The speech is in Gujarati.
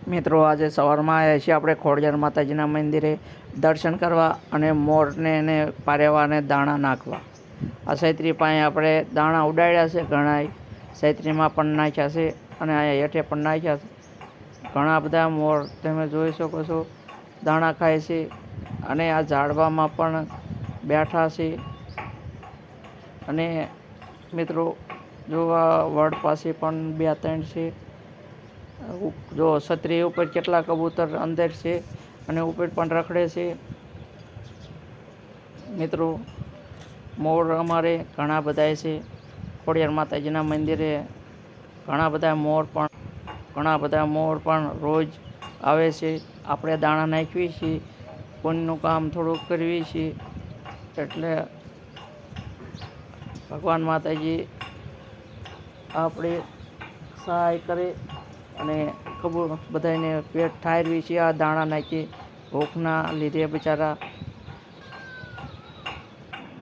મિત્રો આજે સવારમાં આવ્યા છીએ આપણે ખોડિયાર માતાજીના મંદિરે દર્શન કરવા અને મોરને એને પારેવા અને દાણા નાખવા. આ સૈત્રી પાસે આપણે દાણા ઉડાડ્યા છે, ઘણા સૈત્રીમાં પણ નાખ્યા છે અને અહીંયા હેઠે પણ નાખ્યા છે. ઘણા બધા મોર તમે જોઈ શકો છો દાણા ખાય છે અને આ ઝાડવામાં પણ બેઠા છે. અને મિત્રો જો આ વડ પાસે પણ 2-3 છે. જો છત્રી ઉપર કેટલા કબૂતર અંદર છે અને ઉપર પણ રખડે છે. મિત્રો મોર અમારે ઘણા બધા છે. ખોડિયાર માતાજીના મંદિરે ઘણા બધા મોર પણ રોજ આવે છે. આપણે દાણા નાખીએ છીએ, પુણ્યનું કામ થોડુંક કરવી છીએ, એટલે ભગવાન માતાજી આપણે સહાય કરે અને બધાને પેટ ઠારવી છે. આ દાણા નાખી ભૂખના લીધે બિચારા